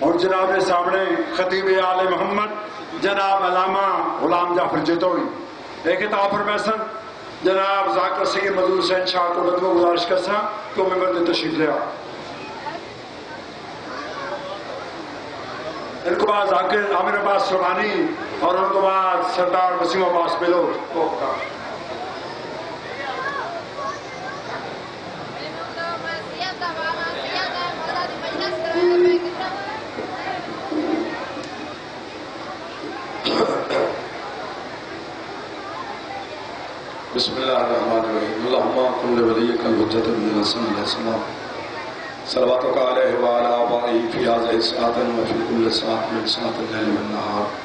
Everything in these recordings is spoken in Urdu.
اور جناب سامنے خطیب آل محمد جناب علامہ غلام جعفر جتوئی ایک کتاب پروفیسر جناب ذاکر سید مزور حسین شاہ کو بدو گزارش کرسا کہ وہ ممبر نے تشریف لیا ان کو بعد ذاکر عامر عباس سبحانی اور ان کو بعد سردار وسیم عباس بلوچ بسم اللہ الرحمن الرحیم اللہم کل ولیک الحجت بن الحسن علیہ السلام صلواتک علیہ وعلا آبائی فی آزہ ساعتن وفی کل ساعت من ساعت اللیل والنہار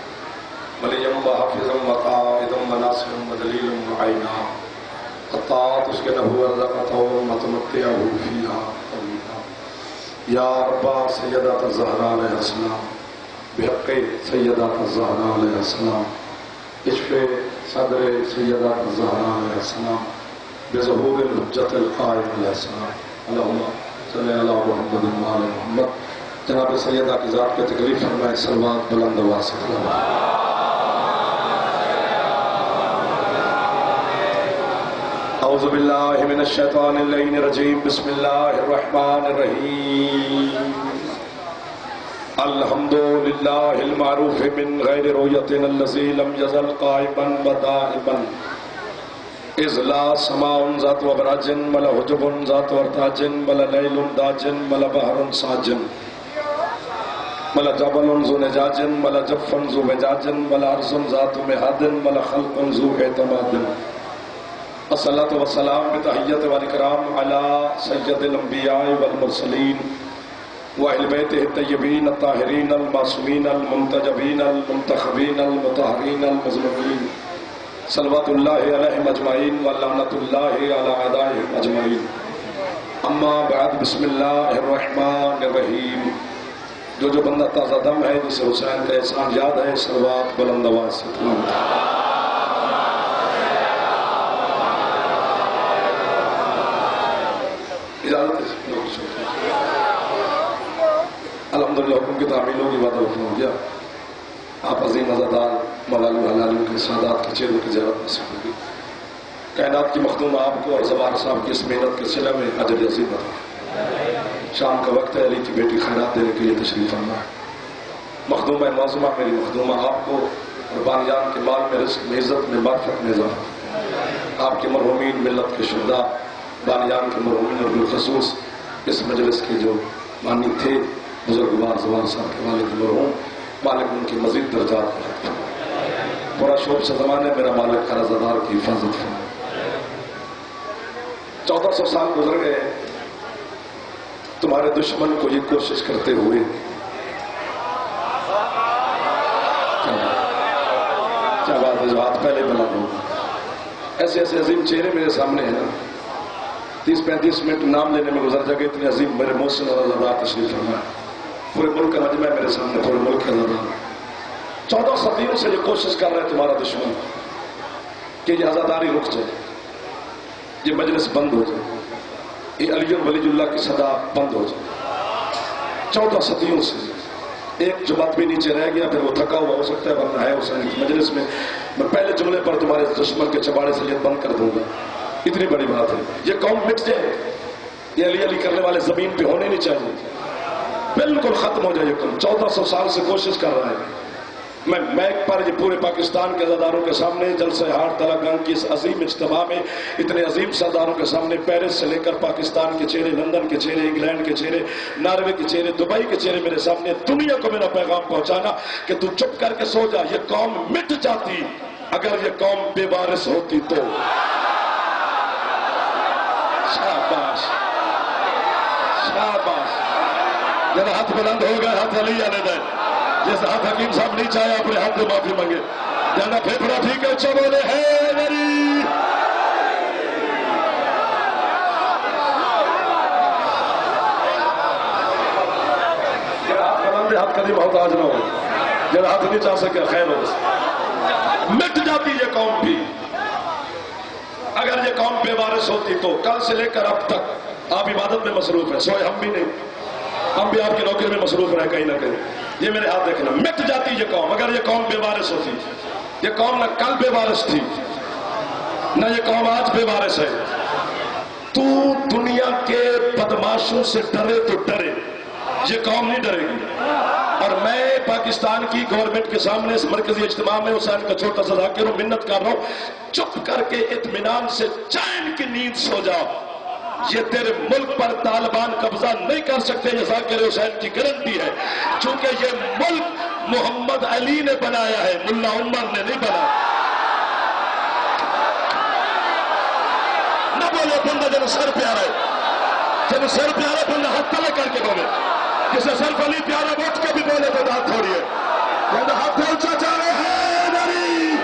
ولیم وحافظم وقائدم وناصرم ودلیلم وعینا قطعات اس کے نبو ارزقتہم وتمتعہو فیہا طویلا یا ربا سیدات الزہرہ علیہ السلام بحق سیدات الزہرہ علیہ السلام اشف صدر سیدات الزہرہ علیہ السلام بظہور الحجت القائم علیہ السلام اللہم صلی اللہ محمد وآل محمد جناب سیدہ کی ذات کے تکلیف فرمائے صلوات بلند واسط اعوذ باللہ من الشیطان اللعین الرجیم بسم اللہ الرحمن الرحیم الحمدللہ المعروف من غیر رویت الذی لم یزل قائبا ودائبا اذ لا سماء ذات وبراج ولا حجب ذات ورتاج ولا لیل داج ولا بحر ساجن ولا جبل ذو نجاج ولا جف ذو وجاج ولا عرض ذات مہاد ولا خلق ذو اعتماد الصلاة والسلام بتحیت والاکرام علی سید الانبیاء والمرسلین وَأَهْلِ بَيْتِهِ الطَّيِّبِينَ الطَّاهِرِينَ الْمَعْصُومِينَ الْمُنْتَجَبِينَ الْمُنْتَخَبِينَ الْمُطَهَّرِينَ الْمُظْلُمِينَ صلوات اللہ علیہم اجمعین وَلَعْنَةُ اللَّهِ عَلَىٰ أَعْدَائِهِمْ أَجْمَعِينَ اما بعد بسم اللہ الرحمن الرحیم جو بندہ تازہ دم ہے جسے حسین کا احسان یاد ہے صلوات بلند آواز سے اجازت ہے الحمدللہ حکم کی تعمیل ہوگی وعدہ حکم ہو گیا آپ عظیم عزادار مولانا حلالیوں کے سادات کے چہروں کی زیارت نصیب ہوگی کائنات کی مخدوم آپ کو اور زبار صاحب کی اس محنت کے صلہ میں اجر عظیم عطا شام کا وقت ہے علی کی بیٹی خیرات دینے کے لیے تشریف فرما ہے مخدومہ معظمہ میری مخدومہ آپ کو اور بانیان کے مال میں رزق میں عزت میں معرفت میں اضافہ آپ کے مرحومین ملت کے شہداء بانیان کے مرحومین اور بالخصوص اس مجلس کے جو بانی تھے بزرگوار زوار صاحب کے والد مرحوم مالک ان کی مزید درجات پورا شوق سے زمانے میرا مالک کا رضادار کی حفاظت فرمائے 1400 سال گزر گئے تمہارے دشمن کو یہ کوشش کرتے ہوئے کیا بات ہے جو ہاتھ پہلے بنا ہو ایسے ایسے عظیم چہرے میرے سامنے ہیں 30-35 منٹ نام لینے میں گزر جائے اتنے عظیم میرے محسن اور رضادار تشریف فرمائے پورے ملک کا مجمع ہے میرے سامنے پورے ملک کا رضادار 14 صدیوں سے یہ کوشش کر رہے تمہارا دشمن کہ یہ عزاداری رک جائے یہ مجلس بند ہو جائے یہ علی ولی اللہ کی صدا بند ہو جائے 14 صدیوں سے ایک جماعت بھی نیچے رہ گیا پھر وہ تھکا ہوا ہو سکتا ہے ورنہ ہے حسین کی مجلس میں پہلے جملے پر تمہارے دشمن کے چباڑے سے یہ بند کر دوں گا اتنی بڑی بات ہے یہ قوم مٹ جائے یہ علی علی کرنے والے زمین پہ ہونے نہیں چاہیے بالکل ختم ہو جائے یہ قوم 1400 سال سے کوشش کر رہا ہے میں ایک بار یہ پورے پاکستان کے عزاداروں کے سامنے جلسہ ہارٹ تلاگنگ کی اس عظیم اجتماع میں اتنے عظیم سرداروں کے سامنے پیرس سے لے کر پاکستان کے چہرے لندن کے چہرے انگلینڈ کے چہرے ناروے کے چہرے دبئی کے چہرے میرے سامنے دنیا کو میرا پیغام پہنچانا کہ تو چپ کر کے سو جا یہ قوم مٹ جاتی اگر یہ قوم بے وارث ہوتی تو شاباش شاباش جب ہاتھ بلند ہو گئے ہاتھ علی آنے دیں جیسے ہاتھ حکیم صاحب نہیں چاہے اپنے ہاتھ سے معافی مانگے جانا پھیپڑا ٹھیک ہے چلو لے ہے میری ہاتھ بلند ہاتھ کبھی محتاج نہ ہو جب ہاتھ نہیں چاہ سکے خیر ہو مٹ جاتی یہ قوم بھی اگر یہ قوم بے وارث ہوتی تو کل سے لے کر اب تک آپ عبادت میں مصروف ہیں سوئے ہم بھی نہیں ہم بھی آپ کی نوکری میں مصروف رہے کہیں نہ کہیں. یہ میرے ہاتھ دیکھنا. مٹ جاتی یہ قوم اگر یہ قوم بے وارث ہوتی. یہ قوم نہ کل بے وارث تھی نہ یہ قوم آج بے وارث ہے. تو دنیا کے بدماشوں سے ڈرے تو ڈرے, یہ قوم نہیں ڈرے گی. اور میں پاکستان کی گورنمنٹ کے سامنے اس مرکزی اجتماع میں حسین کا چھوٹا سا ذاکر ہوں, منت کر رہا ہوں, چپ کر کے اطمینان سے چین کی نیند سو جاؤ. یہ تیرے ملک پر طالبان قبضہ نہیں کر سکتے, یہ ذاکر حسین کی گارنٹی ہے. چونکہ یہ ملک محمد علی نے بنایا ہے, ملا عمر نے نہیں بنایا. نہ بولے بندہ جن سر پیارا ہے, جن سر پیارا بندہ ہاتھ تلے کر کے بولے. جسے صرف علی پیارا اٹھ کے بھی بولے تو بات تھوڑی ہے. ہاتھ اونچا چاہ رہے ہیں نبی.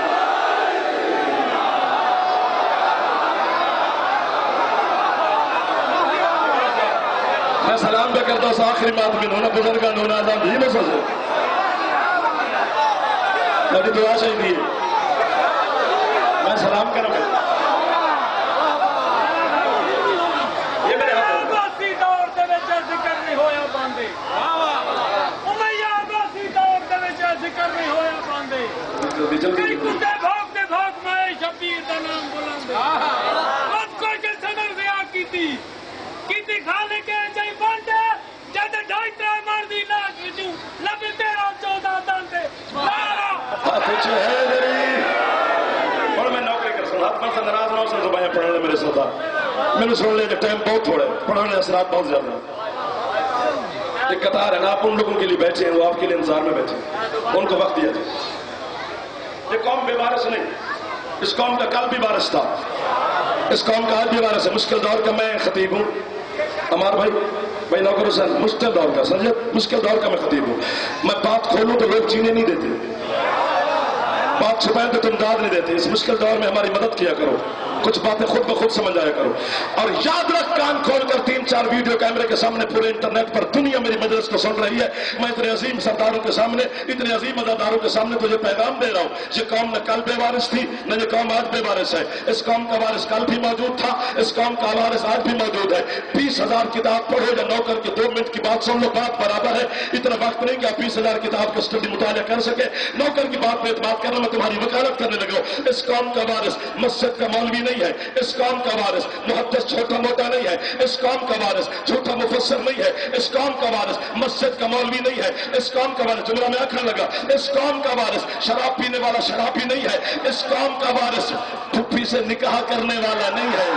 میں سلام بھی کرتا ہوں آخری بات بھی ہونا بزرگاں ہونا آزاد ہی میں سوچے میری دعا چاہیے. میں سلام کروں گا. اور میں نوکری کر سکتا ہوں, سے ناراض نہ ہو سکتا زبانیں پڑھنے میرے ساتھ. میرے سن لے ٹائم بہت تھوڑا ہے, پڑھنے اثرات بہت زیادہ ہیں. ایک قطار ہے نا, آپ ان لوگوں کے لیے بیٹھے ہیں, وہ آپ کے لیے انتظار میں بیٹھے ہیں, ان کو وقت دیا جائے. یہ قوم بے وارث نہیں, اس قوم کا کل بھی وارث تھا, اس قوم کا آج بھی وارث ہے. مشکل دور کا میں خطیب ہوں. ہمارا بھائی نوکر حسین مشکل دور کا, سمجھے, مشکل دور کا میں خطیب ہوں. میں بات کھولوں تو لوگ چینے نہیں دیتے, بات چھپائیں تو تم داد نہیں دیتے. اس مشکل دور میں ہماری مدد کیا کرو, کچھ باتیں خود بخود سمجھ آیا کرو. اور یاد رکھ, کان کھول کر 3-4 ویڈیو کیمرے کے سامنے پورے انٹرنیٹ پر دنیا میری مجلس کو سن رہی ہے. میں اتنے عظیم سرداروں کے سامنے, اتنے عظیم اداداروں کے سامنے تجھے پیغام دے رہا ہوں. یہ قوم نہ کل بے وارث تھی نہ یہ قوم آج بے وارث ہے. اس قوم کا وارث کل بھی موجود تھا, اس قوم کا وارث آج بھی موجود ہے. 20,000 کتاب پڑھو یا نوکر کی 2 منٹ کی بات سن لو, بات برابر ہے. اتنا وقت نہیں کہ آپ 20,000 کتاب کا اسٹڈی مطالعہ کر سکے. نوکر کی بات پہ اعتماد کرنا, میں تمہاری وکالت کرنے لگا. اس قوم کا وارث مسجد کا مولوی نہیں ہے, اس قوم کا وارث محدث چھوٹا موٹا نہیں ہے, اس قوم کا وارث جھوٹا مفسر نہیں ہے, اس قوم کا وارث مسجد کا مولوی نہیں ہے, اس قوم کا وارث جملہ میں آخر لگا, اس قوم کا وارث شراب پینے والا شرابی نہیں ہے, اس قوم کا وارث پھپھی سے نکاح کرنے والا نہیں ہے.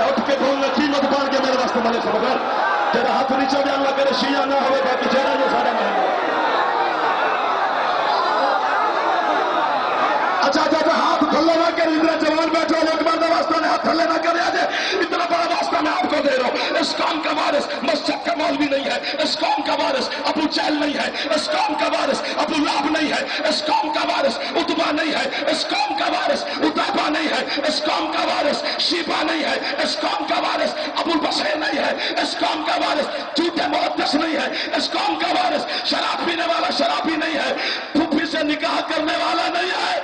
اٹھ کے بولنا قیمت بڑھ کے میرے واسطے ملے سمجھ تیرا ہاتھ نیچے بھی اللہ کرے شیعہ نہ ہوئے باقی چہرہ یہ سارا نہیں. اچھا ہاتھ تھلے نہ کر, اتنا جوان بیٹھے ایک بار واسطہ نے ہاتھ تھلے نہ کر, اتنا بڑا واسطہ میں آپ کو دے رہا ہوں. اس قوم کا وارث مسجد کا مولوی نہیں ہے, اس قوم کا وارث ابو جہل نہیں ہے, اس قوم کا وارث ابو لہب نہیں ہے, اس قوم کا وارث عتبہ نہیں ہے, اس قوم کا وارث عتیبہ نہیں ہے, اس قوم کا وارث شیبہ نہیں ہے, اس قوم کا وارث ابو البصیر نہیں ہے, اس قوم کا وارث جھوٹے محدث نہیں ہے, اس قوم کا وارث شراب پینے والا شرابی نہیں ہے, پھپھی سے نکاح کرنے والا نہیں ہے,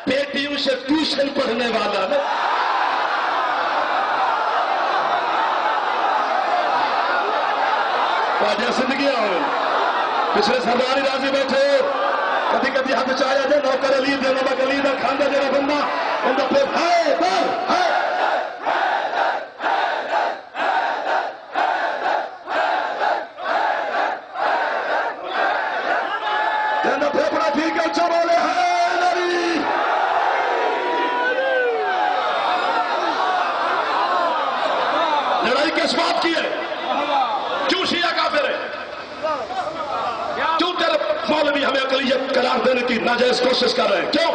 بیٹیوں سے ٹیوشن پڑھنے والا نہیں. زندگی پچھلے سرداری راضی بیٹھے, کدی کدی ہاتھ چاہیا جائے نوکر علی دے نمک علی دا کھانا جڑا بندہ ان کا پھر پھیپڑا ٹھیک ہے, اچھا بولے لڑائی کس بات کی ہے؟ کیوں شیعہ کافر ہے؟ کیوں تیرے مولوی ہمیں اقلیت قرار دینے کی ناجائز کوشش کر رہے ہیں؟ کیوں؟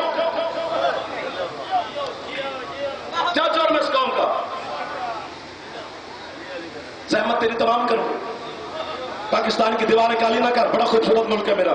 کیا جرم ہے اس قوم کا؟ زحمت تیری تمام کرو, پاکستان کی دیواریں کالی نہ کر, بڑا خوبصورت ملک ہے میرا.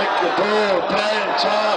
1 2 3 4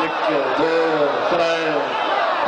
1 2 3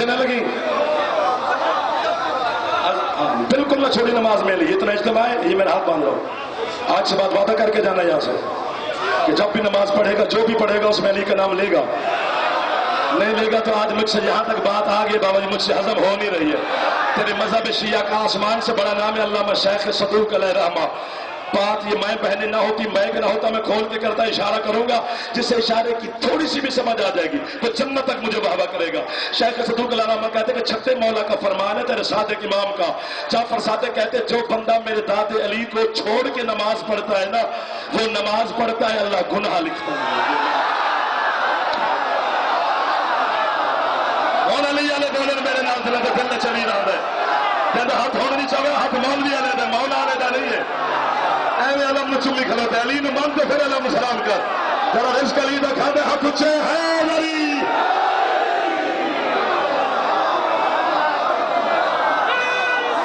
پیچھے نہ لگی، بالکل نہ چھوڑی نماز میں لی. اتنا اجتماع ہے، یہ میرا ہاتھ باندھ رہا ہوں، آج سے بات وعدہ کر کے جانا یہاں سے کہ جب بھی نماز پڑھے گا جو بھی پڑھے گا اس میں علی کا نام لے گا. نہیں لے گا تو آج مجھ سے یہاں تک بات آ گئی بابا جی مجھ سے ہضم ہو نہیں رہی ہے. تیرے مذہب شیعہ کا آسمان سے بڑا نام ہے علامہ شیخ صدوق علیہ رحمہ. بات یہ میں پہلے نہ ہوتی، میں نہ ہوتا، میں کھول کے کرتا اشارہ کروں گا جس سے اشارے کی تھوڑی سی بھی سمجھ آ جائے گی تو جنت تک مجھے واہ واہ کرے گا. شیخ صدوق علیہ رحمہ کہتے کہ چھٹے مولا کا فرمان ہے تیرے صادق امام کا. جعفر صادق کہتے جو بندہ میرے داد علی کو چھوڑ کے نماز پڑھتا ہے نا وہ نماز پڑھتا ہے اللہ گناہ لکھتا ہے. علی والے بولن میرے نام دل دل نے چلی رہا ہے جب ہاتھ ہونا نہیں چاہے ہاتھ مولوی والے دا مولا والے دا نہیں ہے. ایویں علم نو چلی کھلوتا علی نو مان تو پھر علم سلام کر ذرا رزق علی دا کھا دے ہاتھ اچھے ہے علی.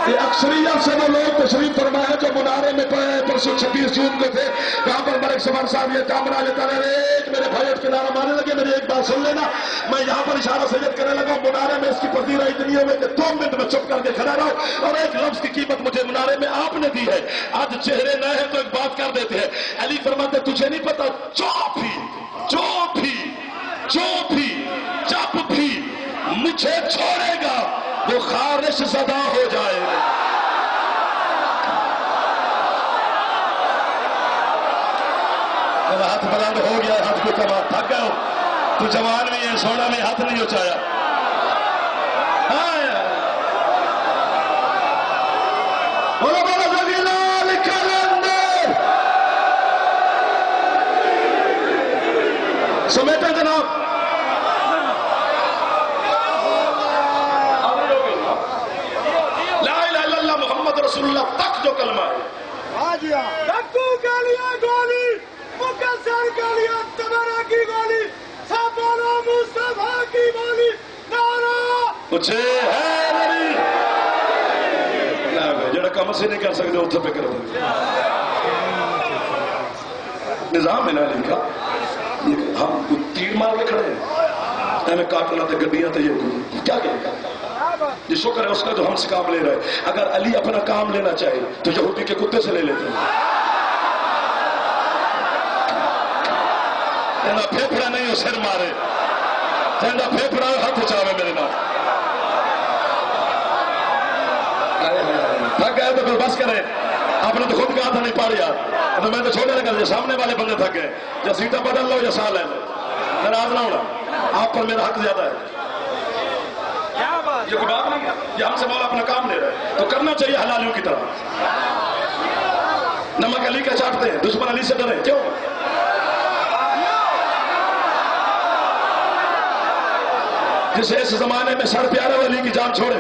یہ اکثریت سے وہ لوگ تشریف فرما ہے جو منارے میں پرسوں 26 جون کو تھے وہاں پر ملک سفر صاحب یہ کامرہ لیتا رہے. ایک میرے بھائی اٹھ کے نعرہ مارنے لگے، میری ایک بات سن لینا. میں یہاں پر اشارہ سید کرنے لگا منارے میں اس کی پذیرہ اتنی ہوئے کہ 2 منٹ میں چپ کر کے کھڑا رہو اور ایک لفظ کی قیمت مجھے منارے میں آپ نے دی ہے. آج چہرے نہ ہیں تو ایک بات کر دیتے ہیں. علی فرماتے تجھے نہیں پتا جو بھی جب بھی مجھے چھوڑے گا وہ خارش زدہ ہو جائے گا. میرا ہاتھ بلند ہو گیا، ہاتھ کو کما تھک گیا. تو جوان بھی ہے، سونا میں ہاتھ نہیں اچھایا. بولو بولو زگیلال کلندر سمیٹا جناب. رسول اللہ تک جو کلمہ ہے ڈکو کا لیا گولی، مکسر کا لیا تمہارا کی گولی، سپولو مصطفیٰ کی گولی، نعرہ پوچھے ہے نبی جڑا کم سے نہیں کر سکتے اتنے پہ کر دیں. نظام ہے نا علی کا، ہم تیر مار کے کھڑے ہیں ایویں کاٹنا تے گڈیاں تے یہ کیا کہیں. یہ شکر ہے اس کا جو ہم سے کام لے رہے ہیں. اگر علی اپنا کام لینا چاہے تو یہودی کے کتے سے لے لیتے ہیں. پھیپڑا نہیں ہو سر مارے، پھیپڑا ہاتھ اچھاوے میرے نام. تھک گئے تو پھر بس کرے. آپ نے تو خود کہا تھا نہیں پاڑ یار تو میں تو چھوڑنے لگا جو سامنے والے بندے تھک گئے. یا سیٹا بدل لو یا سا لے لو، ناراض نہ ہونا. آپ پر میرا حق زیادہ ہے. یہ کوئی بات نہیں ہے، یہ ہم سے مولا اپنا کام لے رہا ہے تو کرنا چاہیے حلالیوں کی طرح. نمک علی کا چاٹتے ہیں، دشمن علی سے ڈرے کیوں؟ جسے اس زمانے میں سر پیارے علی کی جان چھوڑے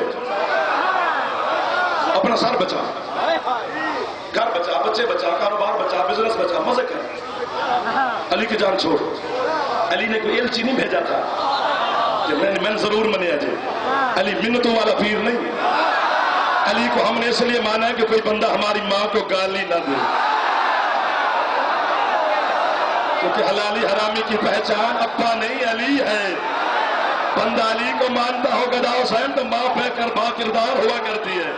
اپنا سر بچا، گھر بچا، بچے بچا، کاروبار بچا، بزنس بچا، مزے کر. علی کی جان چھوڑ. علی نے کوئی ایلچی نہیں بھیجا تھا کہ میں ضرور منیا جی. علی منتوں والا پیر نہیں. علی کو ہم نے اس لیے مانا ہے کہ کوئی بندہ ہماری ماں کو گالی نہ دے، کیونکہ حلالی حرامی کی پہچان ابا نہیں علی ہے. بندہ علی کو مانتا ہو گدا حسین تو ماں پہ کر با کردار ہوا کرتی ہے.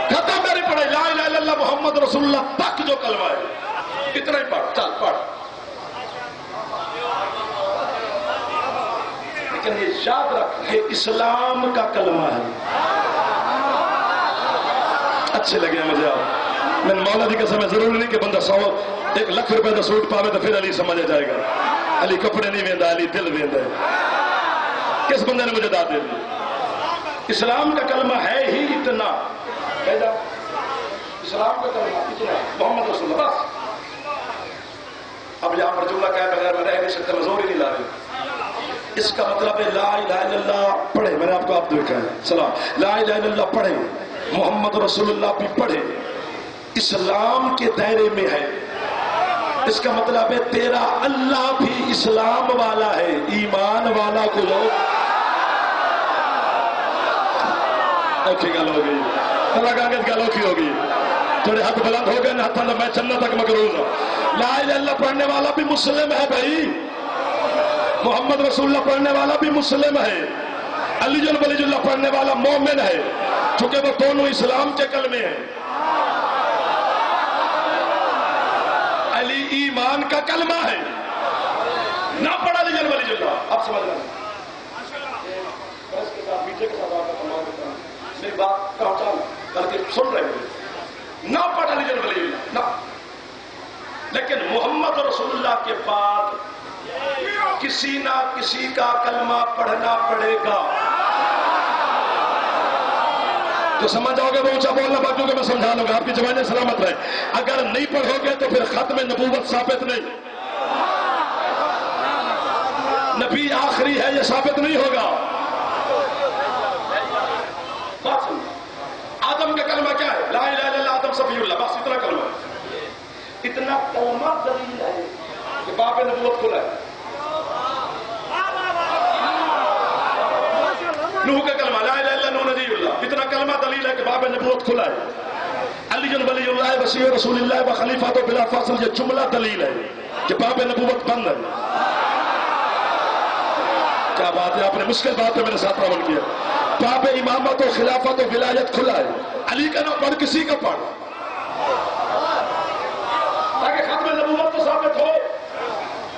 ختم میری پڑھائی لا الہ الا اللہ محمد رسول اللہ تک جو کلمہ ہے اتنا ہی پڑھ. چل پڑھ. لیکن یہ یاد رکھ یہ اسلام کا کلمہ ہے. اچھے لگے مجھے آپ. میں مولا دی قسم ہے ضروری نہیں کہ بندہ 1 لاکھ روپے کا سوٹ پاوے تو پھر علی سمجھا جائے گا. علی کپڑے نہیں ویندا، علی دل ویندا ہے. کس بندے نے مجھے داد دے دی؟ اسلام کا کلمہ ہے ہی اتنا. اسلام کا کلمہ اتنا محمد رسول اللہ بس. اب یہاں پر جملہ کہہ بغیر میں رہ نہیں سکتا، میں زور ہی نہیں لا رہی. اس کا مطلب ہے لا الہ الا اللہ پڑھے. میں نے آپ کو آپ دیکھا ہے سلام. لا الہ الا اللہ پڑھے، محمد رسول اللہ بھی پڑھے، اسلام کے دائرے میں ہے. اس کا مطلب ہے تیرا اللہ بھی اسلام والا ہے، ایمان والا کو لو. اوکھی گل ہو گئی، اللہ کاغذ گل اوکھی ہو گئی. تھوڑے ہاتھ بلند ہو گئے نا، ہاتھوں میں جنت تک مقروض ہوں. لا الہ الا اللہ پڑھنے والا بھی مسلم ہے بھائی. محمد رسول اللہ پڑھنے والا بھی مسلم ہے، علی ولی اللہ پڑھنے والا مومن ہے، چونکہ وہ دونوں اسلام کے کلمے ہیں۔ علی ایمان کا کلمہ ہے، نہ پڑھا علی ولی اللہ۔ اب سمجھ رہے میری بات کا بلکہ سن رہے ہیں، نہ پڑھا علی ولی اللہ نہ، لیکن محمد رسول اللہ کے بعد کسی نہ کسی کا کلمہ پڑھنا پڑے گا۔ تو سمجھ جاؤ گے وہ اونچا بولنا باقیوں کے میں سمجھا لوں گا، آپ کی زبانیں سلامت رہے۔ اگر نہیں پڑھو گے تو پھر ختم نبوت ثابت نہیں، نبی آخری ہے یہ ثابت نہیں ہوگا۔ بات سن، آدم کا کلمہ کیا ہے؟ لا الہ الا اللہ آدم صفی اللہ، بس اتنا کلمہ ہے۔ اتنا کلمہ دلیل ہے کہ باب نبوت کھلا ہے۔ نوح کا کلمہ لا الہ الا اللہ نوح نبی اللہ، اتنا کلمہ دلیل ہے کہ باب نبوت کھلا ہے۔ علی ولی اللہ وسیع رسول اللہ و خلیفہ تو بلا فاصل، یہ جملہ دلیل ہے کہ باب نبوت بند ہے۔ کیا بات ہے، آپ نے مشکل بات پہ میرے ساتھ عمل کیا۔ باب امامت و خلافت و ولایت کھلا ہے، علی کا نہ پڑھ کسی کا پڑھ، تاکہ ختم نبوت تو ثابت ہو۔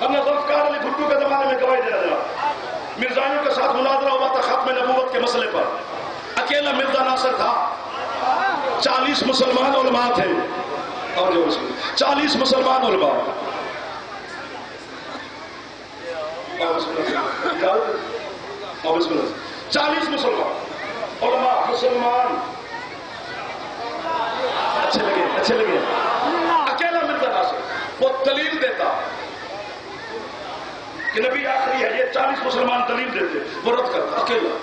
ورنہ ذوالفقار علی بھٹو کے زمانے میں گواہی دیا گیا، مرزائیوں کے ساتھ مناظرہ ہوا تھا ختم نبوت کے مسئلے پر، اکیلا مرزا ناصر تھا، 40 مسلمان علماء تھے، اور جو 40 مسلمان علماء، 40 مسلمان علماء مسلمان، اچھے لگے، اکیلا مرزا ناصر وہ دلیل دیتا کہ نبی آخری ہے، یہ 40 مسلمان دلیل دیتے، وہ رد کرتا اکیلا،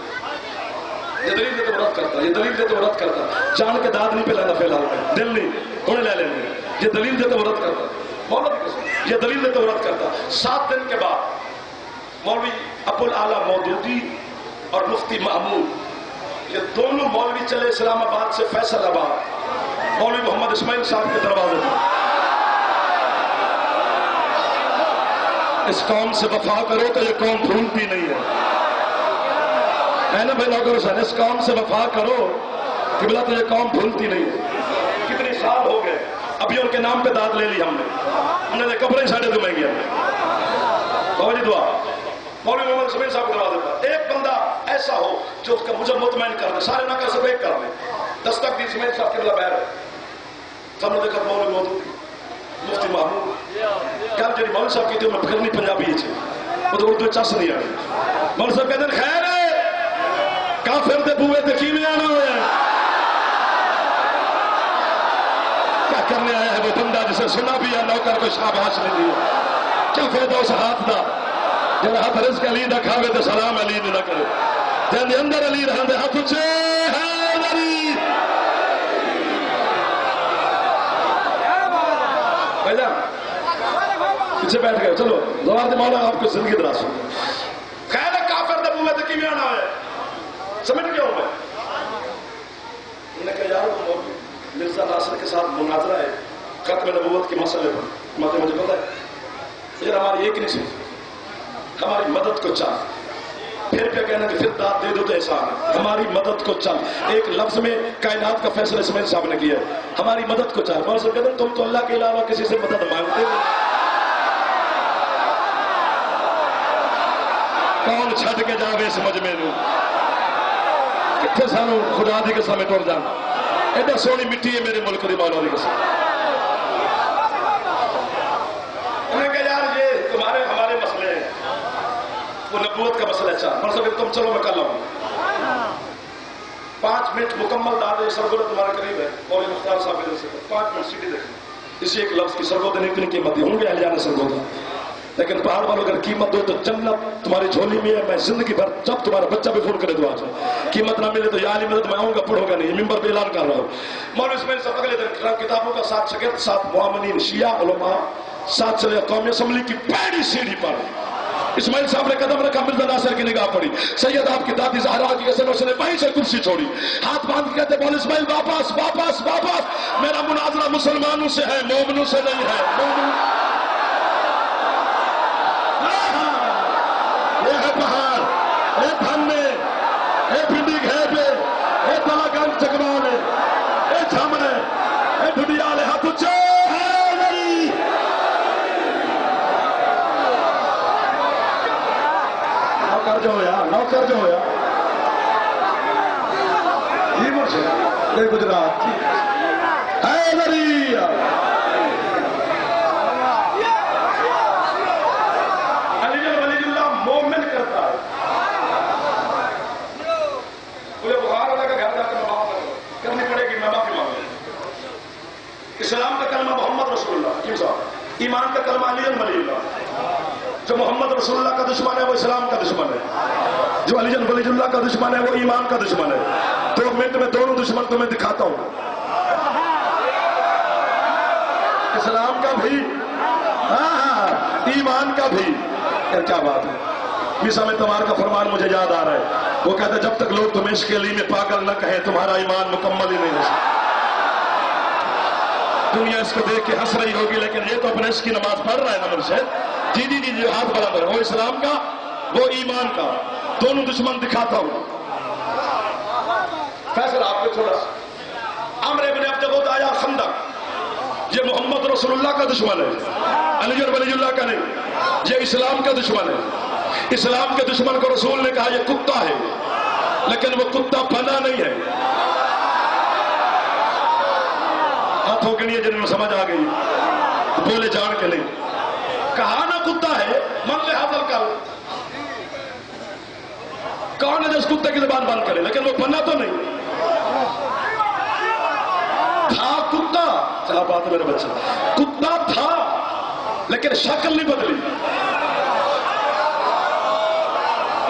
یہ دلیل دیتے وہ رد کرتا، یہ دلیل دیتے وہ رد کرتا، جان کے داد نہیں پلانا فی الحال میں، دل نہیں انہیں لے لیں گے، یہ دلیل دیتے وہ رد کرتا، مولوی یہ دلیل دیتے وہ رد کرتا۔ 7 دن کے بعد مولوی ابو الاعلیٰ مودودی اور مفتی محمود، یہ دونوں مولوی چلے اسلام آباد سے فیصل آباد، مولوی محمد اسماعیل صاحب کے دروازے پر۔ اس قوم سے وفا کرو تو یہ قوم بھولتی نہیں ہے نا بھائی نوکر حسین، اس قوم سے وفا کرو قبلہ تو یہ قوم بھولتی نہیں ہے۔ کتنے سال ہو گئے، ابھی ان کے نام پہ داد لے لی ہم نے قبریں ساڑھے دمیں گیا بابا جی دعا مولوی محمد سمیر صاحب کروا دیتا۔ ایک بندہ ایسا ہو جو اس کا مجھے مطمئن کر دے، سارے نہ کر سکے ایک کر دے، دستک دی سمیر صاحب قبلہ بہر ہے، سب نے دیکھا مولوی موجود مفتی محمود کل جی مولوی صاحب کی تھی میں پھرنی پنجابی ہے وہ تو اردو چس نہیں آئی، مولوی صاحب کہتے ہیں خیر ہے کافر دے بوئے تے کی میں آنا ہوا ہے، کیا کرنے آیا ہے وہ بندہ جسے سنا بھی ہے نوکر کو شاباش نہیں دی، کیا فائدہ اس ہاتھ دا جب ہاتھ رزق علی دا کھاوے تو سلام علی نہ کرے، جب اندر علی رہن دے ہاتھ اچھے ہے علی بھائی جان پیچھے بیٹھ گئے، چلو زوار دے مولا آپ کو زندگی دراز ہو، خیر ہے کافر دے بوئے تے کی میں آنا ہے، سمجھ گیا ہوں میں۔ انہوں نے کہا یار وہ مرزا ناصر کے ساتھ مناظرہ ہے ختم نبوت کے مسئلے پر، مجھے پتا ہے یار ہماری ایک نہیں سنی، ہماری مدد کو چاہ، پھر کیا کہنا کہ پھر داد دے دو تو احسان ہے، ہماری مدد کو چاہ، ایک لفظ میں کائنات کا فیصلہ اسماعیل صاحب نے کیا ہے، ہماری مدد کو چاہ۔ اور سب کہتے ہیں تم تو اللہ کے علاوہ کسی سے مدد مانگتے ہو، کون چھٹ کے جاوے اس مجمع نو، کتنے سانو خدا دی قسم میں ٹر جانا، ایڈا سونی مٹی ہے میرے ملک دی مولا دی قسم۔ انہوں نے کہا یار یہ تمہارے ہمارے مسئلے ہیں، وہ نبوت کا مسئلہ اچھا، پر سب تم چلو میں کر لاؤں 5 منٹ مکمل دادے سرگودا تمہارے قریب ہے، مولوی مختار صاحب کے سے 5 منٹ سیدھی دیکھیں، اسی ایک لفظ کی سرگودا نے اتنی قیمت دی، ہوں گے اہلیان سرگودا، لیکن پہاڑ والوں اگر قیمت دو تو جنت تمہاری جھولی میں ہے، میں زندگی بھر جب تمہارا بچہ بھی فون کرے دعا چاہے، قیمت نہ ملے تو یا علی مدد میں آؤں گا، پڑھو گا نہیں، ممبر پہ اعلان کر رہا ہوں۔ مولوی اسماعیل صاحب اگلے دن کتابوں کا 7 شاگرد 7 معاملین شیعہ علماء 7 چلے قومی اسمبلی کی پہلی سیڑھی پر اسماعیل صاحب نے قدم رکھا، مرزا ناصر کی نگاہ پڑی، سید آپ کی دادی زہرا کی قسم اس نے وہیں سے کرسی چھوڑی، ہاتھ باندھ کے کہتے بول اسماعیل واپس واپس واپس، میرا مناظرہ مسلمانوں سے ہے مومنوں سے نہیں ہے، درج ہویا یہ مرشد یہ گجرات حیدری علی ولی اللہ مومن کرتا ہے. مجھے بخار والا کا گھر جا کے معاف کرنی پڑے گی, میں معافی مانگوں. اسلام کا کلمہ محمد رسول اللہ کیوں صاحب, ایمان کا کلمہ علی ولی اللہ. جو محمد رسول اللہ کا دشمن ہے وہ اسلام کا دشمن ہے, جو علی ولی اللہ کا دشمن ہے وہ ایمان کا دشمن ہے. 2 منٹ میں دونوں دشمن تمہیں دکھاتا ہوں. اسلام کا بھی ایمان کا بھی. کیا بات ہے. میسا میں تمہار کا فرمان مجھے یاد آ رہا ہے, وہ کہتا ہے جب تک لوگ تمہیں اس کے لیے میں پاگل نہ کہیں تمہارا ایمان مکمل ہی نہیں ہو سکتا. دنیا اس کو دیکھ کے ہنس رہی ہوگی لیکن یہ تو اپنے اس کی نماز پڑھ رہا ہے نا مرشد. جی جو ہاتھ برابر ہے, وہ اسلام کا وہ ایمان کا, دونوں دشمن دکھاتا ہوں. فیصلہ آپ کو چھوڑا. عمرو ابن عبد ود آیا خندق, یہ محمد رسول اللہ کا دشمن ہے, علی ولی اللہ کا نہیں. یہ اسلام کا دشمن ہے. اسلام کے دشمن کو رسول نے کہا یہ کتا ہے, لیکن وہ کتا بنا نہیں ہے. ہاتھوں کے لیے جنہوں سمجھ آ گئی, بولے جان کے نہیں. کہا نا کتا ہے, من لے حاضر کر. کون ہے جو اس کتے کی زبان بند کرے, لیکن وہ بنا تو نہیں. تھا کتا, کیا بات ہے میرے بچے, کتا تھا لیکن شکل نہیں بدلی.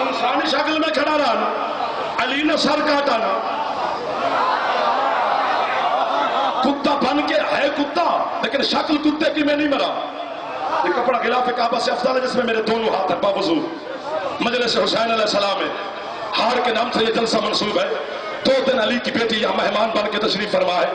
انسانی شکل میں کھڑا رہا نا, علی نے سر کاٹا نا, کتا بن کے ہے کتا لیکن شکل کتے کی میں نہیں مرا. یہ کپڑا غلاف کعبہ سے افضل ہے جس میں میرے دونوں ہاتھ ہیں باوضو. مجلس حسین علیہ السلام ہے, ہار کے نام سے یہ جلسہ منسوب ہے. 2 دن علی کی بیٹی یہاں مہمان بن کے تشریف فرما ہے.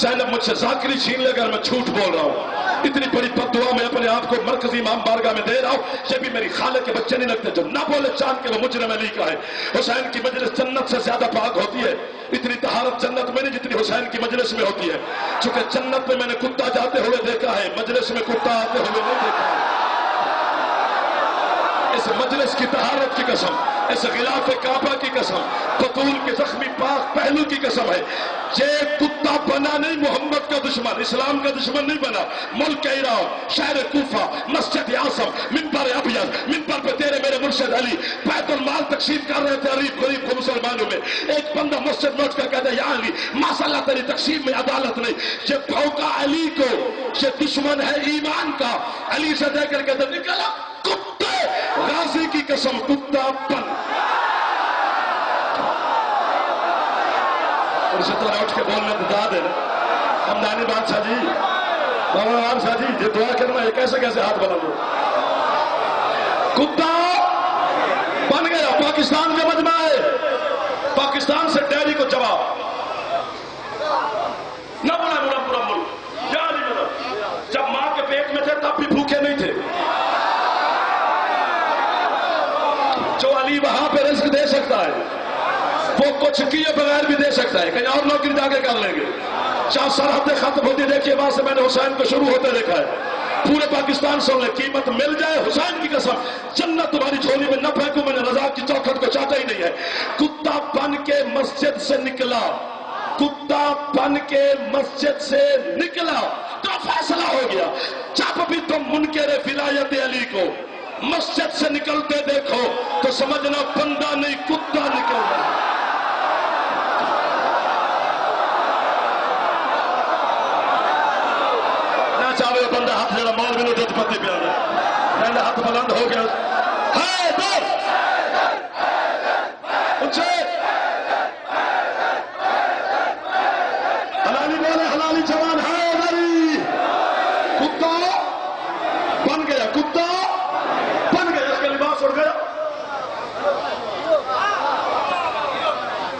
زینب مجھ سے ذاکری چھین لے اگر میں جھوٹ بول رہا ہوں. اتنی بڑی بد دعا میں اپنے آپ کو مرکزی امام بارگاہ میں دے رہا ہوں. یہ بھی میری خالہ کے بچے نہیں لگتے جو نہ بولے چاند کے وہ مجرم علی کا ہے. حسین کی مجلس جنت سے زیادہ پاک ہوتی ہے. اتنی طہارت جنت میں نہیں جتنی حسین کی مجلس میں ہوتی ہے. چونکہ جنت میں میں نے کتا جاتے ہوئے دیکھا ہے, مجلس میں کتا آتے ہوئے نہیں دیکھا ہے. اس مجلس کی طہارت کی قسم, اس غلاف کعبہ کی قسم, بطول کے زخمی پاک پہلو کی قسم ہے, یہ کتا بنا نہیں, محمد کا دشمن, اسلام کا دشمن نہیں بنا. ملک عراق, شہر کوفہ, مسجد اعظم, منبر ابیض, منبر پہ تیرے میرے مرشد علی بیت المال تقسیم کر رہے تھے غریب غریب کو مسلمانوں میں. ایک بندہ مسجد میں اٹھ کر کہتا ہے یا علی ماشاءاللہ تیری تقسیم میں عدالت نہیں. یہ بھوکا علی کو, یہ دشمن ہے ایمان کا. علی سے دے کر کہتا ہے نکلا کتے, غازی کی قسم کتا بن. اور اسی طرح اٹھ کے بولنے بتا دے ہمدانی بادشاہ جی, بابا بادشاہ جی, یہ دعا کرنا ہے کیسے کیسے ہاتھ بنا دو. کتا بن گیا. پاکستان کا مجمع ہے, پاکستان سے ڈیری کو جواب نہ بنا بنا پورا ملک. یا نہیں بنا, جب ماں کے پیٹ میں تھے تب بھی بھوکے نہیں تھے. جو علی وہاں پہ رزق دے سکتا ہے وہ کچھ کیے بغیر بھی دے سکتا ہے. کہیں اور نوکری جا کے کر لیں گے. جہاں سرحدیں ختم ہوتی دیکھیے وہاں سے میں نے حسین کو شروع ہوتے دیکھا ہے. پورے پاکستان سے انہیں قیمت مل جائے, حسین کی قسم جنت تمہاری جھولی میں نہ پھینکوں, میں نے رضا کی چوکھٹ کو چاہتا ہی نہیں ہے. کتا بن کے مسجد سے نکلا, کتا بن کے مسجد سے نکلا تو فیصلہ ہو گیا. جب بھی تم منکر ولایت علی کو مسجد سے نکلتے دیکھو تو سمجھنا بندہ نہیں کتا نکل رہا. نہ چاہے بندہ ہاتھ جڑا مولوی نو دودھ پتی پیا رہا, ہاتھ بلند ہو گیا. حلالی بولے, حلالی جوان ہے ادھر. کتا بن گیا, کتا بن گیا, اس کا لباس اڑ گیا.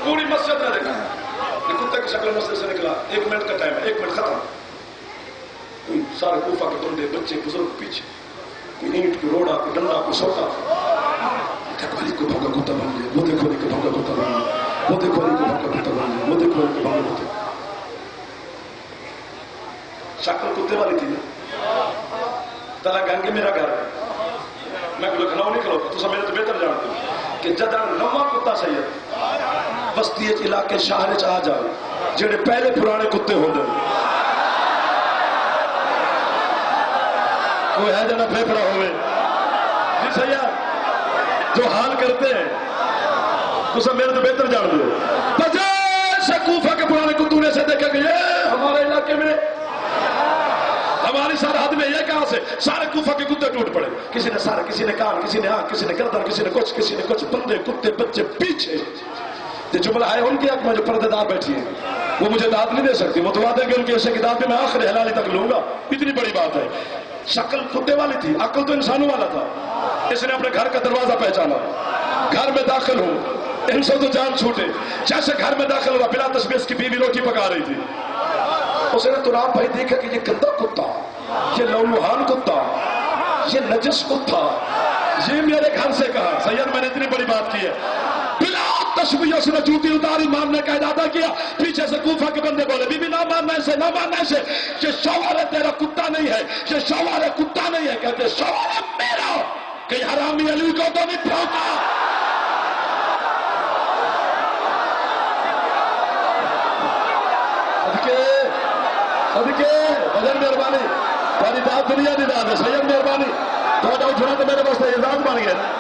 پوری مسجد نے دیکھا, کتے کی شکل مسجد سے نکلا. 1 منٹ کا ٹائم ہے, 1 منٹ ختم. سارے کوفہ کے بندے بچے بزرگ پیچھے, کوئی اینٹ کو روڑا, کوئی ڈنڈا, کوئی سوٹا. دیکھو علی کو بھگا کتا بن گیا, وہ دیکھو علی کو بھگا کتا بن گیا, وہ دیکھو علی کو بھگا کتا بن گیا, وہ دیکھو علی کو بھگا کتا. شکل کتے والی تھی نا. تلا گنگ میرا گھر ہے, میں لکھنؤ نہیں کھلوتا, تو سب میرے تو بہتر جانتے ہو. کہ جدہ نواں کتا سید بستی علاقے شہر آ جائے جڑے پہلے پرانے کتے ہوندے کوئی ہے جنا پھیپڑا ہوئے جی سید جو حال کرتے ہیں تو سب میرے تو بہتر جان دو بجے سے کوفہ کے پرانے کتوں نے سے دیکھا کہ یہ ہمارے علاقے میں ہماری سرحد میں یہ کہاں سے سارے کوفہ کے کتے ٹوٹ پڑے کسی نے سارے کسی نے کان کسی نے آنکھ کسی نے گردن کسی نے کچھ بندے کتے بچے پیچھے یہ جملہ ہے ان کی حق میں جو پردے دار بیٹھی ہیں وہ مجھے داد نہیں دے سکتی وہ تو دیں گے ان کی ایسے کتاب میں آخر حلالی تک لوں گا اتنی بڑی بات ہے شکل کتے والی تھی عقل تو انسانوں والا تھا اس نے اپنے گھر کا دروازہ پہچانا گھر میں داخل ہوں ان سے تو جان چھوٹے جیسے گھر میں داخل ہوا بلا تسبیح اس کی بیوی روٹی پکا رہی تھی اس نے تراب بھائی دیکھا کہ یہ گندا کتا یہ لولوہان کتا یہ نجس کتا یہ میرے گھر سے کہا سید میں نے اتنی بڑی بات کی ہے بلا تشبیہ اس نے جوتی اتاری ماننے کا ارادہ کیا پیچھے سے کوفہ کے بندے بولے بی بی نہ ماننے سے نہ ماننے سے یہ شوہر تیرا کتا نہیں ہے یہ شوہر کتا نہیں ہے کہتے شوہر میرا کہ حرامی علی کو تو نہیں پھونکا صدقے بجن مہربانی تاری بات دنیا دی داد ہے سید مہربانی تو اٹھنا تو میرے واسطے اعزاز بن گیا نا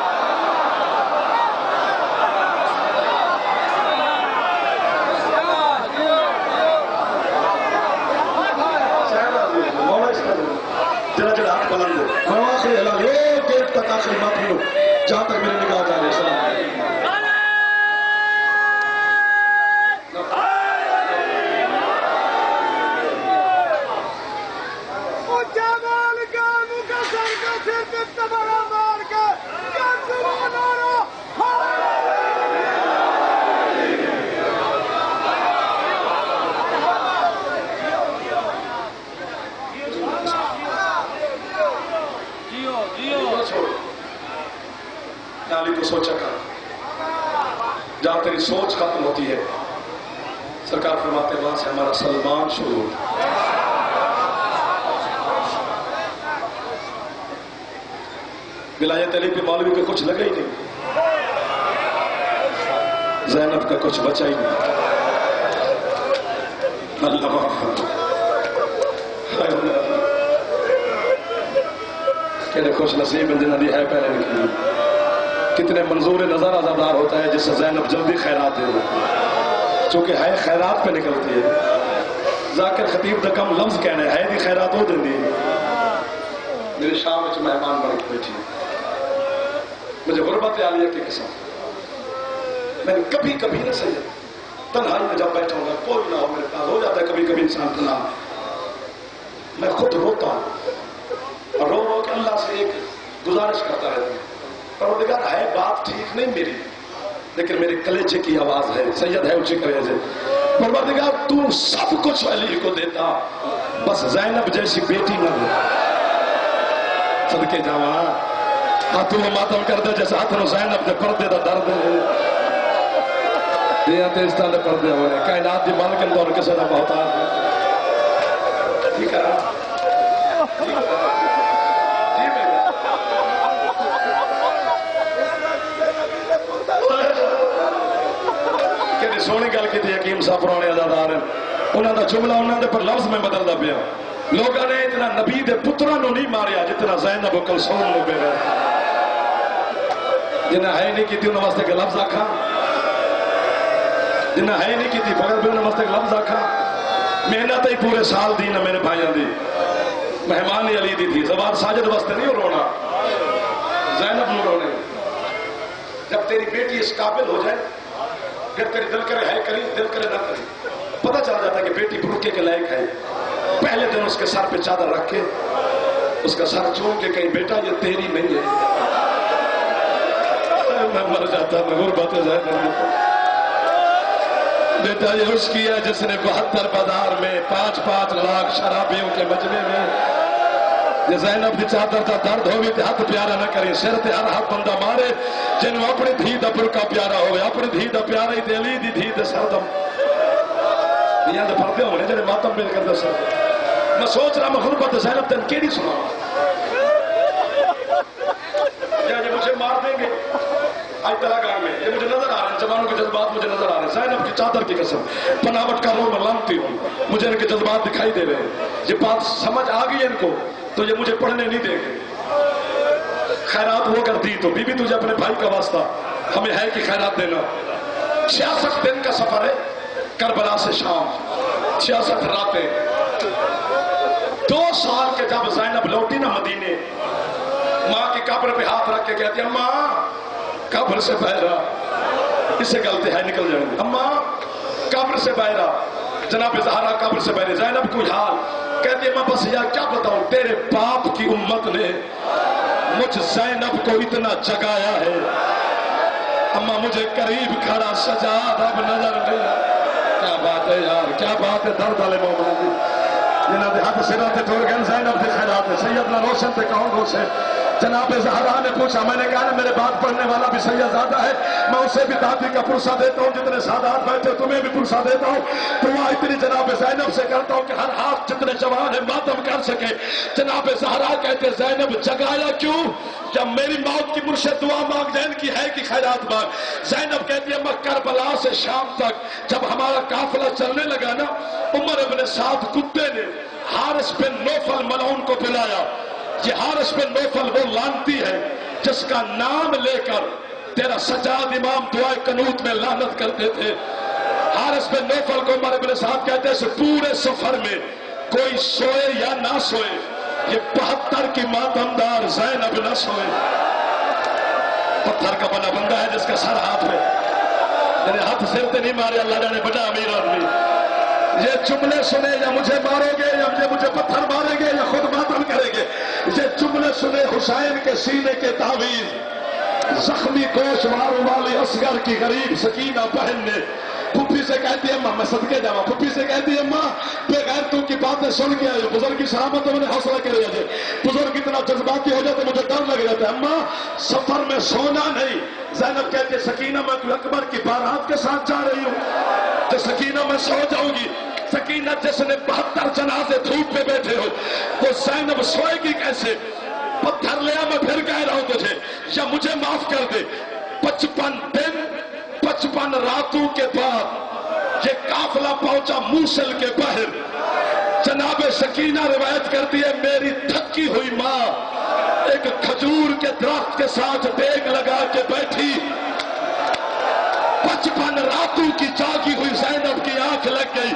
جڑا جڑا ہاتھ بلند ہے میں آخری حلال ایک دیر تک آخری بات ہوں جہاں تک میری نگاہ جا رہی ہے سلام کو سوچا کر جہاں تیری سوچ ختم ہوتی ہے سرکار فرماتے وہاں سے ہمارا سلمان شروع ہوتا ولایت علی پہ مولوی کا کچھ لگا ہی نہیں زینب کا کچھ بچا ہی نہیں اللہ کہنے خوش نصیب جنہ دی ہے پہلے نکلی کتنے منظور نظر آزادار ہوتا ہے جس سے زینب جلدی خیرات دے دے چونکہ ہے خیرات پہ نکلتی ہے ذاکر خطیب دا کم لفظ کہنے ہے دی خیرات ہو دیں دی میرے شام میں مہمان بڑھ کے بیٹھی مجھے غربت عالیہ کی قسم میں نے کبھی کبھی نہ سید تنہائی میں جب بیٹھا ہوں گا کوئی نہ ہو میرے پاس ہو جاتا ہے کبھی کبھی انسان تنہا میں خود روتا ہوں اور رو رو کے اللہ سے ایک گزارش کرتا رہتا ہوں پروردگار ہے بات ٹھیک نہیں میری لیکن میرے کلیجے کی آواز ہے سید ہے اچھی کلیجے پروردگار تو سب کچھ علی کو دیتا بس زینب جیسی بیٹی نہ دے صدقے جاواں ہاتھوں میں ماتم کر دے جیسے ہاتھوں زینب دے پردے دا درد ہے دیا تیز تاندے پردے ہوئے کائنات دی مالکن دور کسے دا محتاج ہے ٹھیک ہے سونی گل کی حکیم صاحب پرانے ازادار ہیں انہوں نے جملہ انہوں نے پر لفظ میں بدل دا پیا لوگوں نے اتنا نبی دے پتروں نو نہیں ماریا جتنا زینب و کلثوم نو پہ گئے جنہیں ہے نہیں کی تھی انہوں واسطے کے لفظ آکھا جنہیں ہے نہیں کی تھی فقط بھی انہوں واسطے کے لفظ آکھا محنت ہی پورے سال دی نہ میرے بھائیاں دی مہمان علی دی تھی زبان ساجد واسطے نہیں رونا زینب نو رونے جب تیری بیٹی اس قابل ہو جائے پھر تیری دل کرے ہے کری دل کرے نہ کری پتہ چل جاتا ہے کہ بیٹی برکے کے لائق ہے پہلے دن اس کے سر پہ چادر رکھ کے اس کا سر چون کے کہیں بیٹا یہ تیری نہیں ہے میں مر جاتا میں غربت زینب بیٹا یہ اس کی ہے جس نے 72 بازار میں 5-5 لاکھ شرابیوں کے مجمع میں یہ زینب دی چادر تا درد ہوگی تے ہاتھ پیارا نہ کرے سر تے ہر ہاتھ بندہ مارے جن اپنی دھی دا برکا پیارا ہوئے اپنی دھی دا پیارا ہی تے علی دی دھی تے سردم یہ دے پردے ہونے جنہیں ماتم مل کر دے سر میں سوچ رہا میں غربت زینب تن کیڑی سنا یا یہ مجھے مار دیں گے آج تلاگان میں یہ مجھے نظر آ رہے ہیں، جوانوں کے جذبات مجھے نظر آ رہے ہیں. زینب کی چادر کی قسم، بناوٹ کا رو میں لانتی ہوں، مجھے ان کے جذبات دکھائی دے رہے ہیں. یہ بات سمجھ آ گئی ان کو تو یہ مجھے پڑھنے نہیں دیں گے. خیرات وہ کر دی تو بی بی تجھے اپنے بھائی کا واسطہ ہمیں ہے کہ خیرات دینا. 66 دن کا سفر ہے کربلا سے شام، 66 راتیں. 2 سال کے جب زینب لوٹی نا مدینے، ماں کی قبر پہ ہاتھ رکھ کے کہتی اماں قبر سے بہ رہا، اس سے غلطی ہے نکل جائیں گے. اماں قبر سے بہ رہا، جناب زہرا قبر سے بہ رہے. زینب کوئی حال کہتی اماں بس یار کیا بتاؤں، تیرے باپ کی امت نے مجھ زینب کو اتنا جگایا ہے. اماں مجھے قریب کھڑا سجاد اب نظر نہیں. کیا بات ہے یار، کیا بات ہے. درد والے مومن جنہاں دے ہاتھ سراتے ٹور گئے زینب دے خیرات ہے. سیدنا روشن تے کون روشن؟ جناب زہرا نے پوچھا، میں نے کہا نا میرے بات پڑھنے والا بھی سید زادہ ہے، میں اسے بھی دادی کا پرسہ دیتا ہوں، جتنے سادات بیٹھے تمہیں بھی پرسہ دیتا ہوں. دعا اتنی جناب زینب سے کرتا ہوں کہ ہر ہاتھ جتنے جوان ہیں ماتم کر سکے. جناب زہرا کہتے زینب جگایا کیوں؟ جب میری موت کی مرشد دعا مانگ جائن کی ہے کہ خیرات مانگ. زینب کہتی ہے میں کربلا سے شام تک جب ہمارا قافلہ چلنے لگا نا، عمر ابن سعد کتے نے حارث بن نوفل ملعون کو بلایا. یہ حارث بن نوفل وہ لعنتی ہے جس کا نام لے کر تیرا سجاد امام دعائے قنوت میں لعنت کرتے تھے. حارث بن نوفل کو عمر ابن سعد کہتے ہیں پورے سفر میں کوئی سوئے یا نہ سوئے، یہ 72 کی ماتمدار زینب نہ سوئے. پتھر کا بنا بندہ ہے جس کا سر ہاتھ میں، میرے ہاتھ سر تے نہیں مارے اللہ جانے بڑا امیر آدمی. یہ جملے سنے یا مجھے مارو گے یا مجھے پتھر ماریں گے یا خود ماتم کریں گے. یہ جملے سنے حسین کے سینے کے تعویذ، زخمی گوش مارو والی اصغر کی غریب سکینہ بہن نے پھپھی سے کہتی ہے اماں میں صدقے جاواں. پھپھی سے کہتی ہے اماں بے غیرتوں کی باتیں سن کے آئے، بزرگ کی سلامت انہیں حوصلہ کرے جائے. بزرگ اتنا جذباتی ہو جاتے مجھے ڈر لگ جاتا ہے. اماں سفر میں سونا نہیں. زینب کہتی ہے سکینہ میں کوئی اکبر کی بارات کے ساتھ جا رہی ہوں تو سکینہ میں سو جاؤں گی. سکینہ جس نے 72 جنازے دھوپ پہ بیٹھے ہو وہ زینب سوئے گی کیسے؟ پتھر لیا میں پھر کہہ رہا ہوں تجھے یا مجھے معاف کر دے. 55 دن 55 راتوں کے بعد یہ قافلہ پہنچا موصل کے باہر. جناب سکینہ روایت کرتی ہے میری تھکی ہوئی ماں ایک کھجور کے درخت کے ساتھ ڈیگ لگا کے بیٹھی. 55 راتوں کی جاگی ہوئی زینب کی آنکھ لگ گئی.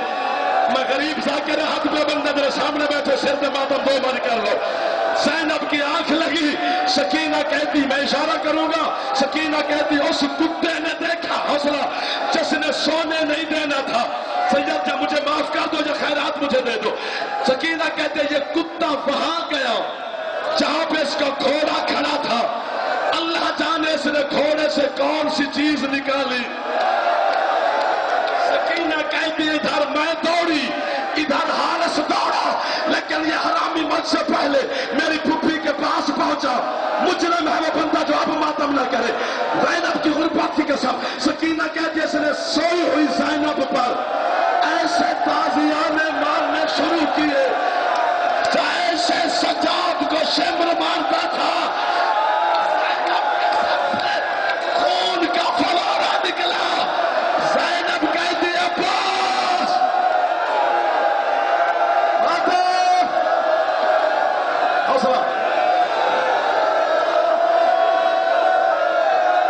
میں غریب ذاکر ہاتھ پہ بندہ میرے سامنے بیٹھے سر پہ ماتم 2 بار کر لو. زینب کی آنکھ لگی. سکینہ کہتی میں اشارہ کروں گا. سکینہ کہتی اس کتے نے دیکھا حوصلہ جس نے سونے نہیں دینا تھا. سید جب مجھے معاف کر دو یا خیرات مجھے دے دو. سکینہ کہتے یہ کتا وہاں گیا جہاں پہ اس کا گھوڑا کھڑا تھا. اللہ جانے اس نے گھوڑے سے کون سی چیز نکالی. سکینہ کہتی ادھر میں دوڑی ادھر حارث دوڑا لیکن یہ حرامی مجھ سے پہلے میری پھپھی کے پاس پہنچا. مجرم ہے وہ بندہ جو اب ماتم نہ کرے. زینب کی غربت کی قسم. سکینہ کہتی اس نے سوئی ہوئی زینب پر ایسے تازیانے مارنے شروع کیے جیسے سجاد کو شمر مارتا تھا. خون کا فوارہ نکلا. زینب کہتی ہے عباس حوصلہ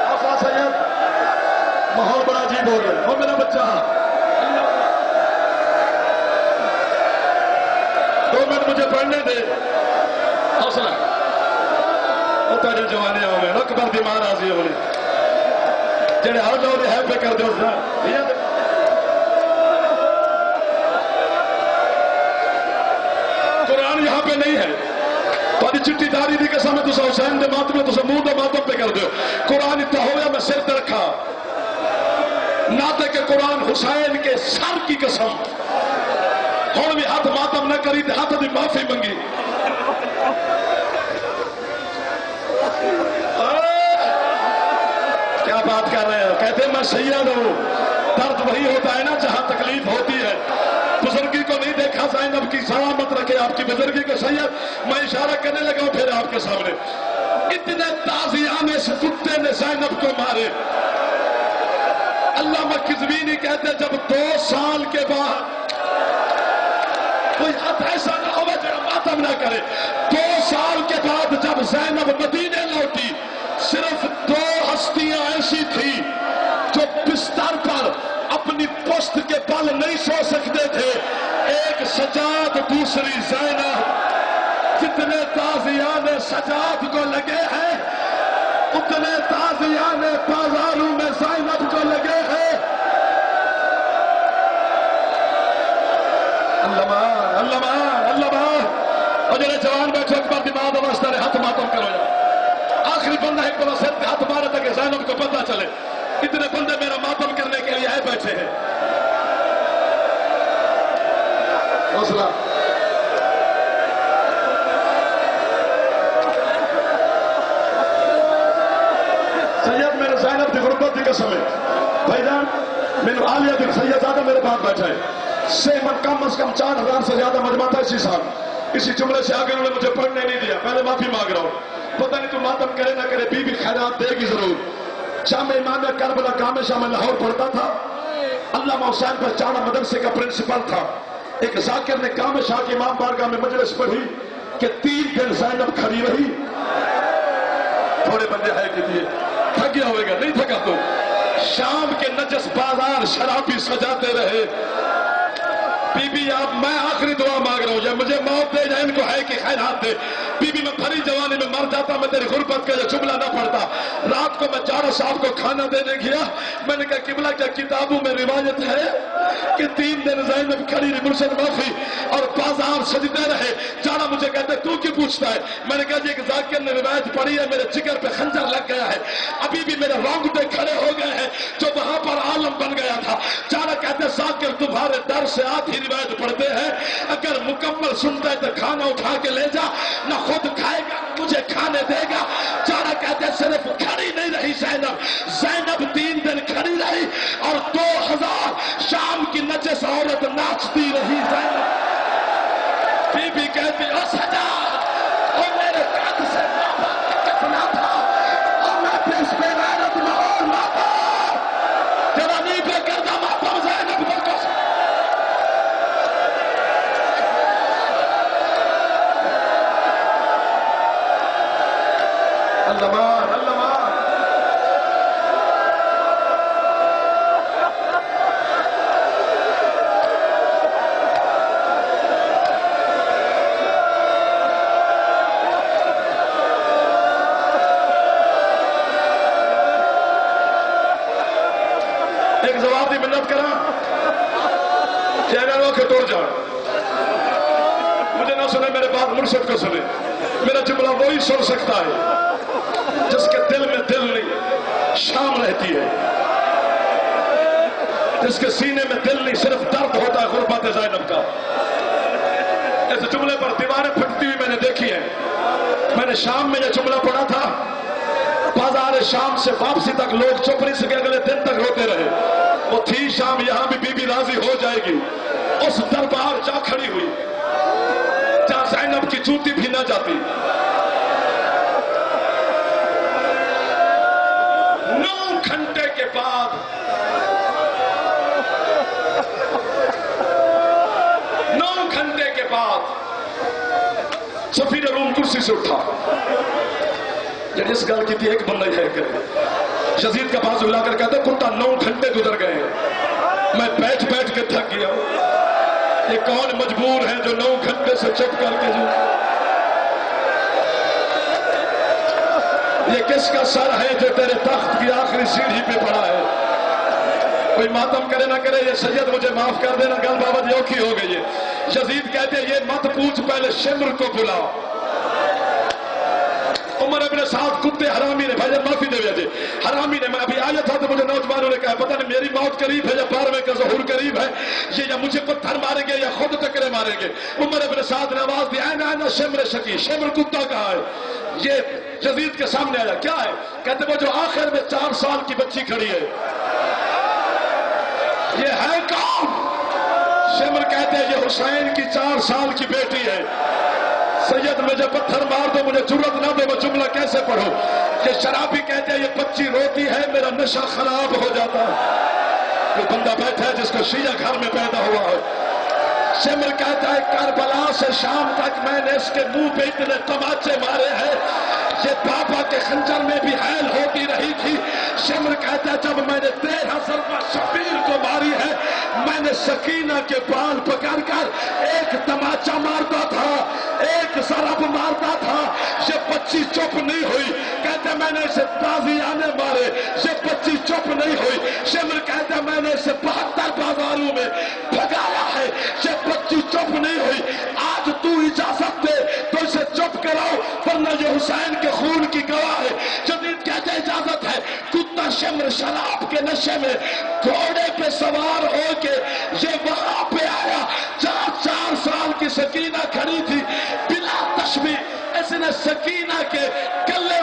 حوصلہ سید. ماحول بڑا عجیب ہو گیا. وہ میرا بچہ 2 منٹ مجھے پڑھنے دے. حوصلہ وہ تیرے جوانے ہو گئے اکبر دی ماں راضی ہو گئی جڑے ہر دور ہے پہ کر دو. قرآن یہاں پہ نہیں ہے. تاری چٹی داری دی قسم ہے تسا حسین دے ماتم میں تسا منہ دے ماتم پہ کر دو. قرآن اتنا ہو گیا میں سر تے رکھا ناتے کہ قرآن حسین کے سر کی قسم. ہوں بھی ہاتھ ماتم نہ کری تے ہاتھ دی معافی منگی. کیا بات کر رہے ہیں؟ کہتے ہیں میں سید ہوں. درد وہی ہوتا ہے نا جہاں تکلیف ہوتی ہے. بزرگی کو نہیں دیکھا زینب کی سلامت رکھے آپ کی بزرگی کو سید میں اشارہ کرنے لگا ہوں پھر آپ کے سامنے اتنے تازیانے سے کتے نے زینب کو مارے. علامہ قزوینی کہتے جب 2 سال کے بعد کوئی ہاتھ ایسا نہ ہو جو ماتم نہ کرے. 2 سال کے بعد جب زینب مدینے لوٹی صرف 2 ہستیاں ایسی تھی جو بستر پر اپنی پشت کے بل نہیں سو سکتے تھے. ایک سجاد دوسری زینب. جتنے تازیان سجاد کو لگے ہیں اتنے تازیان بازاروں میں زینب کو لگے ہیں. اللہ اور جنہیں جوان بیٹھے اکبر دماغ واسطہ نے ہاتھ ماتم کرو جا. آخری بندہ ایک بار سر پہ ہاتھ مارا تھا کہ زینب کو پتہ چلے. اتنے بندے میرا ماتم کرنے کے لیے آئے بیٹھے ہیں. حوصلہ سید میرے زینب کی غربت کی قسم ہے بھائی جان. میرے عالیہ کی سید زیادہ میرے پاس بیٹھا ہے. سے من کم از کم 4000 سے زیادہ مجمع تھا اسی سال. اسی جملے سے آگے انہوں نے مجھے پڑھنے نہیں دیا. پہلے معافی مانگ رہا ہوں. پتہ نہیں تو ماتم کرے نہ کرے بی بی خیرات دے گی ضرور. شام امام کربلا کام شام لاہور پڑھتا تھا. علامہ حسین پر چاڑا مدرسے کا پرنسپل تھا. ایک ذاکر نے کام شاہ کی امام بارگاہ میں مجلس پڑھی کہ 3 دن زینب کھڑی رہی. تھوڑے بندے ہے کہ دیے تھک گیا ہوئے گا نہیں تھکا تو. شام کے نجس بازار شرابی سجاتے رہے. بی بی آپ میں آخری دعا مانگ رہا ہوں یا مجھے موت دے جائے ان کو ہے کہ خیرات دے. بی بی میں بھری جوانی میں مر جاتا میں تیری غربت کا یہ جملہ نہ پڑھتا. رات کو میں جارہ صاحب کو کھانا دینے گیا. میں نے کہا قبلہ کیا کتابوں میں روایت ہے کہ 3 دن زینب کھڑی رہی مرشد معافی اور بازار سجتے رہے. جارہ مجھے کہتے تو کیوں پوچھتا ہے. میں نے کہا جی ایک ذاکر نے روایت پڑھی ہے میرے جگر پہ خنجر لگ گیا ہے. ابھی بھی میرے رونگٹے کھڑے ہو گئے ہیں جو وہاں پر عالم بن گیا تھا. جارہ کہتے ذاکر تمہارے در سے آتی روایت پڑھتے ہیں اگر مکمل سنتا ہے تو کھانا اٹھا کے لے جا. نہ خود کھائے گا مجھے کھانے دے گا. جارہ کہتے صرف کھڑی نہیں رہی زینب. زینب 3 دن کھڑی رہی اور 2000 شام کی نجس عورت ناچتی رہی. زینب بی بی کہتی او سجاد اور میرے قد سے کتنا تھا اور میں اپنے اس پہ غیرت میں اور ماتا جوانی پہ کردہ ماتم زینب کو ایک جواب دی منت کرا چینلوں کے توڑ جاؤ. مجھے نہ سنے میرے بات مرشد کو سنے. میرا جملہ وہی سن سکتا ہے جس کے دل میں دل نہیں شام رہتی ہے. جس کے سینے میں دل نہیں صرف درد ہوتا ہے غربت زینب کا. اس جملے پر دیواریں پھٹتی ہوئی میں نے دیکھی ہیں. میں نے شام میں یہ جملہ پڑھا تھا. بازار شام سے واپسی تک لوگ چپ نہیں سکے اگلے دن تک روتے رہے. وہ تھی شام یہاں بھی بی بی راضی ہو جائے گی. اس دربار جا کھڑی ہوئی جہاں زینب کی جوتی بھی نہ جاتی. 9 گھنٹے کے بعد 9 گھنٹے کے بعد سفیر روم کرسی سے اٹھا. جس گل کی تھی ایک بندہ ہی خیر کرے. یزید کا بازو ہلا کر کہتا کتا 9 گھنٹے گزر گئے ہیں میں بیٹھ بیٹھ کے تھک گیا ہوں. یہ کون مجبور ہے جو 9 گھنٹے سے چپ کر کے جو یہ کس کا سر ہے جو تیرے تخت کی آخری سیڑھی پہ پڑا ہے. کوئی ماتم کرے نہ کرے یہ سید مجھے معاف کر دینا گل بابت یوکھی ہو گئی ہے. یزید کہتے یہ مت پوچھ پہلے شمر کو بلاؤ. عمر ابن سعد کتے حرامی نے بھائی معافی دے دے حرامی نے. میں ابھی آیا تھا تو مجھے نوجوانوں نے کہا پتہ نہیں میری موت قریب ہے یا 12ویں کا ظہور قریب ہے یہ یا مجھے پتھر ماریں گے یا خود ٹکرے ماریں گے. عمر ابن سعد نے آواز دی اینا شمر شکی. شمر کتا کہاں ہے. یہ یزید کے سامنے آیا. کیا ہے کہتے وہ جو آخر میں 4 سال کی بچی کھڑی ہے یہ ہے کون. شمر کہتے ہیں یہ حسین کی 4 سال کی بیٹی ہے. سید مجھے پتھر مار دو مجھے جرت نہ دے میں جملہ کیسے پڑھوں. یہ شرابی کہتے ہیں یہ بچی روتی ہے میرا نشہ خراب ہو جاتا ہے. کوئی بندہ بیٹھا ہے جس کو شیعہ گھر میں پیدا ہوا ہے. شمر کہتا ہے کربلا سے شام تک میں نے اس کے منہ پہ اتنے تماچے مارے ہیں یہ بابا کے خنجر میں بھی حیل ہوتی رہی تھی. شمر کہتا ہے جب میں نے 13 ضربہ شبیر کو ماری ہے میں نے سکینہ کے بال پکڑ کر ایک تماچا مارتا تھا ایک ضرب مارتا تھا. یہ بچی چپ نہیں ہوئی. کہتے میں نے اسے تازیانے مارے یہ بچی چپ نہیں ہوئی. شمر کہتا ہے میں نے اسے 72 بازاروں میں بھگایا ہے یہ بچی چپ نہیں ہوئی. آج تو اجازت دے تو اسے چپ کراؤ ورنہ یہ حسین کے خون کی گواہ ہے. جدید کہتے اجازت ہے. کتا شمر شراب کے نشے میں گھوڑے پہ سوار ہو کے یہ وہاں پہ آیا جہاں 4 سال کی سکینہ کھڑی تھی بلا تشبیہ. اس نے سکینہ کے گلے